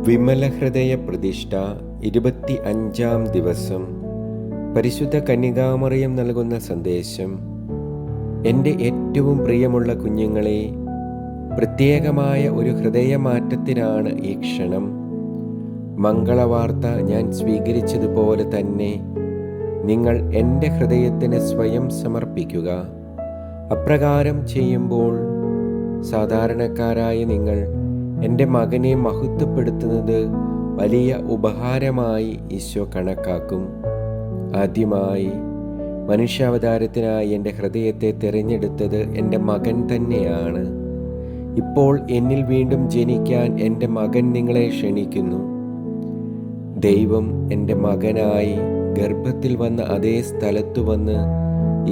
വിമലഹൃദയ പ്രതിഷ്ഠ 25-ാം ദിവസം. പരിശുദ്ധ കന്യകാമറിയം നൽകുന്ന സന്ദേശം. എൻ്റെ ഏറ്റവും പ്രിയമുള്ള കുഞ്ഞുങ്ങളെ, പ്രത്യേകമായ ഒരു ഹൃദയമാറ്റത്തിനാണ് ഈ ക്ഷണം. മംഗളവാർത്ത ഞാൻ സ്വീകരിച്ചതുപോലെ തന്നെ നിങ്ങൾ എൻ്റെ ഹൃദയത്തിന് സ്വയം സമർപ്പിക്കുക. അപ്രകാരം ചെയ്യുമ്പോൾ സാധാരണക്കാരായ നിങ്ങൾ എൻ്റെ മകനെ മഹത്വപ്പെടുത്തുന്നത് വലിയ ഉപഹാരമായി ഈശോ കണക്കാക്കും. ആദ്യമായി മനുഷ്യാവതാരത്തിനായി എൻ്റെ ഹൃദയത്തെ തിരഞ്ഞെടുത്തത് എൻ്റെ മകൻ തന്നെയാണ്. ഇപ്പോൾ എന്നിൽ വീണ്ടും ജനിക്കാൻ എൻ്റെ മകൻ നിങ്ങളെ ക്ഷണിക്കുന്നു. ദൈവം എൻ്റെ മകനായി ഗർഭത്തിൽ വന്ന അതേ സ്ഥലത്തു വന്ന്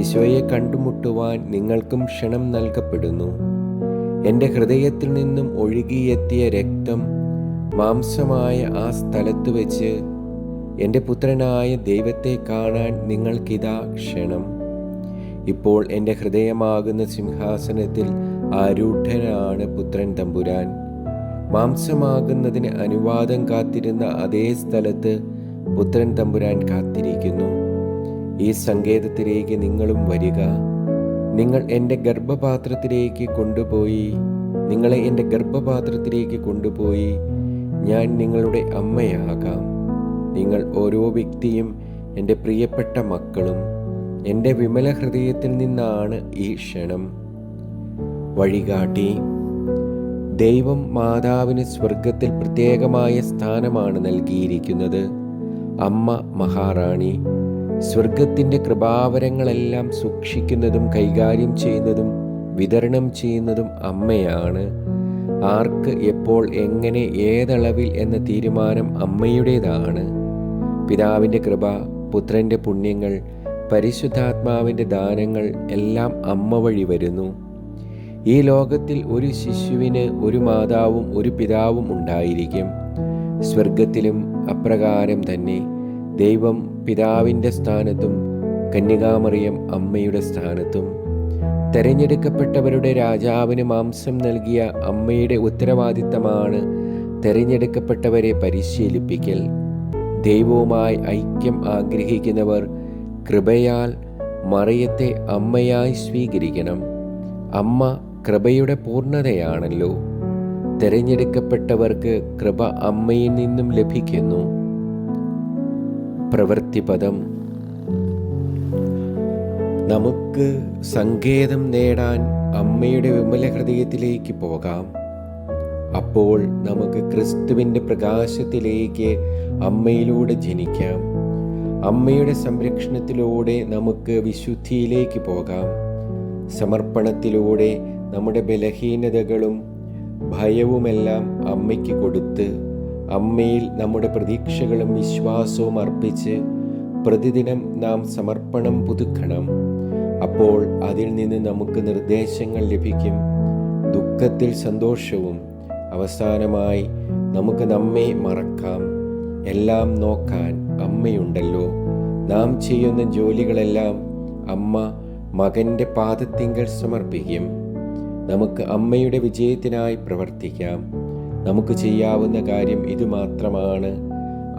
ഈശോയെ കണ്ടുമുട്ടുവാൻ നിങ്ങൾക്കും ക്ഷണം നൽകപ്പെടുന്നു. എൻ്റെ ഹൃദയത്തിൽ നിന്നും ഒഴുകിയെത്തിയ രക്തം മാംസമായ ആ സ്ഥലത്ത് വെച്ച് എൻ്റെ പുത്രനായ ദൈവത്തെ കാണാൻ നിങ്ങൾക്കിതാ ക്ഷണം. ഇപ്പോൾ എൻ്റെ ഹൃദയമാകുന്ന സിംഹാസനത്തിൽ ആരൂഢനാണ് പുത്രൻ തമ്പുരാൻ. മാംസമാകുന്നതിന് അനുവാദം കാത്തിരുന്ന അതേ സ്ഥലത്ത് പുത്രൻ തമ്പുരാൻ കാത്തിരിക്കുന്നു. ഈ സങ്കേതത്തിലേക്ക് നിങ്ങളും വരിക. നിങ്ങളെ എൻ്റെ ഗർഭപാത്രത്തിലേക്ക് കൊണ്ടുപോയി ഞാൻ നിങ്ങളുടെ അമ്മയാകാം. നിങ്ങൾ ഓരോ വ്യക്തിയും എൻ്റെ പ്രിയപ്പെട്ട മക്കളും. എൻ്റെ വിമല ഹൃദയത്തിൽ നിന്നാണ് ഈ ക്ഷണം. വഴികാട്ടി. ദൈവം മാതാവിന് സ്വർഗത്തിൽ പ്രത്യേകമായ സ്ഥാനമാണ് നൽകിയിരിക്കുന്നത്. അമ്മ മഹാറാണി. സ്വർഗത്തിൻ്റെ കൃപാവരങ്ങളെല്ലാം സൂക്ഷിക്കുന്നതും കൈകാര്യം ചെയ്യുന്നതും വിതരണം ചെയ്യുന്നതും അമ്മയാണ്. ആർക്ക് എപ്പോൾ എങ്ങനെ ഏതളവിൽ എന്ന തീരുമാനം അമ്മയുടേതാണ്. പിതാവിൻ്റെ കൃപ, പുത്രൻ്റെ പുണ്യങ്ങൾ, പരിശുദ്ധാത്മാവിൻ്റെ ദാനങ്ങൾ എല്ലാം അമ്മ വഴി വരുന്നു. ഈ ലോകത്തിൽ ഒരു ശിശുവിന് ഒരു മാതാവും ഒരു പിതാവും ഉണ്ടായിരിക്കും. സ്വർഗത്തിലും അപ്രകാരം തന്നെ. ദൈവം പിതാവിൻ്റെ സ്ഥാനത്തും കന്യകാമറിയം അമ്മയുടെ സ്ഥാനത്തും. തെരഞ്ഞെടുക്കപ്പെട്ടവരുടെ രാജാവിന് മാംസം നൽകിയ അമ്മയുടെ ഉത്തരവാദിത്തമാണ് തെരഞ്ഞെടുക്കപ്പെട്ടവരെ പരിശീലിപ്പിക്കൽ. ദൈവവുമായി ഐക്യം ആഗ്രഹിക്കുന്നവർ കൃപയാൽ മറിയത്തെ അമ്മയായി സ്വീകരിക്കണം. അമ്മ കൃപയുടെ പൂർണ്ണതയാണല്ലോ. തെരഞ്ഞെടുക്കപ്പെട്ടവർക്ക് കൃപ അമ്മയിൽ നിന്നും ലഭിക്കുന്നു. പ്രവൃത്തിപദം. നമുക്ക് സങ്കേതം നേടാൻ അമ്മയുടെ വിമല ഹൃദയത്തിലേക്ക് പോകാം. അപ്പോൾ നമുക്ക് ക്രിസ്തുവിൻ്റെ പ്രകാശത്തിലേക്ക് അമ്മയിലൂടെ ജനിക്കാം. അമ്മയുടെ സംരക്ഷണത്തിലൂടെ നമുക്ക് വിശുദ്ധിയിലേക്ക് പോകാം. സമർപ്പണത്തിലൂടെ നമ്മുടെ ബലഹീനതകളും ഭയവുമെല്ലാം അമ്മയ്ക്ക് കൊടുത്ത് അമ്മയിൽ നമ്മുടെ പ്രതീക്ഷകളും വിശ്വാസവും അർപ്പിച്ച് പ്രതിദിനം നാം സമർപ്പണം പുതുക്കണം. അപ്പോൾ അതിൽ നിന്ന് നമുക്ക് നിർദ്ദേശങ്ങൾ ലഭിക്കും. ദുഃഖത്തിൽ സന്തോഷവും. അവസാനമായി നമുക്ക് നമ്മെ മറക്കാം. എല്ലാം നോക്കാൻ അമ്മയുണ്ടല്ലോ. നാം ചെയ്യുന്ന ജോലികളെല്ലാം അമ്മ മകൻ്റെ പാദത്തിങ്കൽ സമർപ്പിക്കും. നമുക്ക് അമ്മയുടെ വിജയത്തിനായി പ്രവർത്തിക്കാം. നമുക്ക് ചെയ്യാവുന്ന കാര്യം ഇതുമാത്രമാണ്.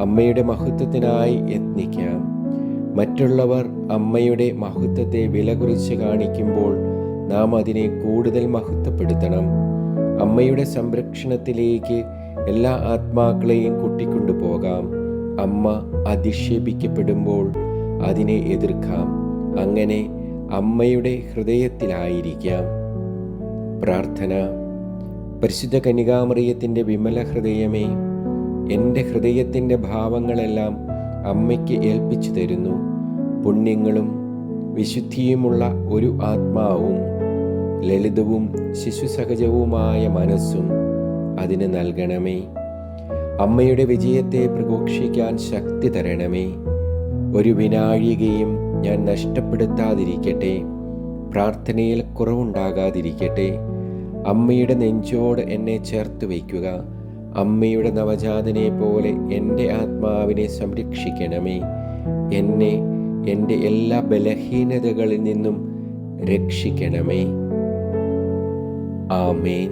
അമ്മയുടെ മഹത്വത്തിനായി യത്നിക്കാം. മറ്റുള്ളവർ അമ്മയുടെ മഹത്വത്തെ വില കുറിച്ച് കാണിക്കുമ്പോൾ നാം അതിനെ കൂടുതൽ മഹത്വപ്പെടുത്തണം. അമ്മയുടെ സംരക്ഷണത്തിലേക്ക് എല്ലാ ആത്മാക്കളെയും കൂട്ടിക്കൊണ്ടുപോകാം. അമ്മ അധിക്ഷേപിക്കപ്പെടുമ്പോൾ അതിനെ എതിർക്കാം. അങ്ങനെ അമ്മയുടെ ഹൃദയത്തിലായിരിക്കാം. പ്രാർത്ഥന. പരിശുദ്ധ കന്യകാമറിയത്തിൻ്റെ വിമല ഹൃദയമേ, എൻ്റെ ഹൃദയത്തിൻ്റെ ഭാവങ്ങളെല്ലാം അമ്മയ്ക്ക് ഏൽപ്പിച്ചു തരുന്നു. പുണ്യങ്ങളും വിശുദ്ധിയുമുള്ള ഒരു ആത്മാവും ലളിതവും ശിശുസഹജവുമായ മനസ്സും അതിന് നൽകണമേ. അമ്മയുടെ വിജയത്തെ പ്രഘോഷിക്കാൻ ശക്തി തരണമേ. ഒരു വിനാഴികയും ഞാൻ നഷ്ടപ്പെടുത്താതിരിക്കട്ടെ. പ്രാർത്ഥനയിൽ കുറവുണ്ടാകാതിരിക്കട്ടെ. അമ്മയുടെ നെഞ്ചോട് എന്നെ ചേർത്ത് വയ്ക്കുക. അമ്മയുടെ നവജാതനെ പോലെ എൻ്റെ ആത്മാവിനെ സംരക്ഷിക്കണമേ. എന്നെ എൻ്റെ എല്ലാ ബലഹീനതകളിൽ നിന്നും രക്ഷിക്കണമേ. ആമേൻ.